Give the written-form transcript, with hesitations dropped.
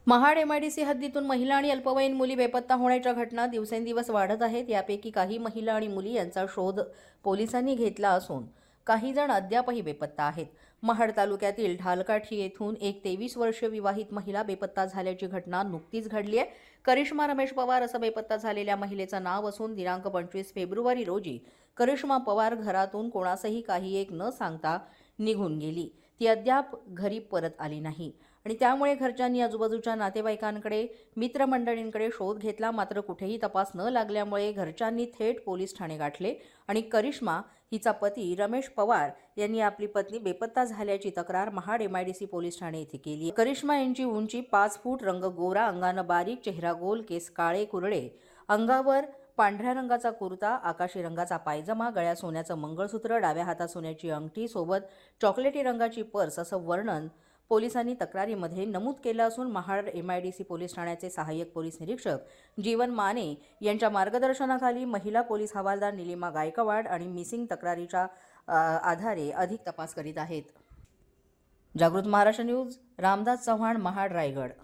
Mahad MIDC हद्दीतून महिला आणि अल्पवयीन मुली बेपत्ता होण्याच्या घटना दिवसेंदिवस वाढत आहेत। यापैकी काही महिला आणि मुली यांचा शोध पोलिसांनी घेतला असून काही जण अद्यापही बेपत्ता आहेत। महाड तालुक्यातील ढालकाठी येथून एक 23 वर्षीय विवाहित महिला बेपत्ता झाल्याची घटना नुकतीच घडली आहे। करिश्मा रमेश पवार असं बेपत्ता झालेल्या महिलेचं नाव असून दिनांक 25 फेब्रुवारी रोजी करिश्मा पवार घरातून कोणासही काही एक न सांगता निघून गेली। ती अद्याप घरी परत आली नाही आणि त्यामुळे घरच्यांनी आजूबाजूच्या नातेवाईकांकडे, मित्रमंडळींकडे शोध घेतला, मात्र कुठेही तपास न लागल्यामुळे घरच्यांनी थेट पोलीस ठाणे गाठले आणि करिश्मा हिचा पती रमेश पवार यांनी आपली पत्नी बेपत्ता झाल्याची तक्रार महाड एमआयडीसी पोलीस ठाणे येथे केली। करिश्मा यांची उंची 5 फूट, रंग गोरा, अंगानं बारीक, चेहरा गोल, केस काळे कुरळे, अंगावर पांढऱ्या रंगाचा कुर्ता, आकाशी रंगाचा पायजमा, गळ्यात सोन्याचं मंगळसूत्र, डाव्या हातात सोन्याची अंगठी सोबत चॉकलेटी रंगाची पर्स असं वर्णन पोलिसांनी तक्रारीमध्ये नमूद केलं असून महाड एमआयडीसी पोलीस ठाण्याचे सहाय्यक पोलीस निरीक्षक जीवन माने यांच्या मार्गदर्शनाखाली महिला पोलीस हवालदार निलिमा गायकवाड आणि मिसिंग तक्रारीच्या आधारे अधिक तपास करीत आहेत। जागृत महाराष्ट्र न्यूज, रामदास चव्हाण, महाड, रायगड।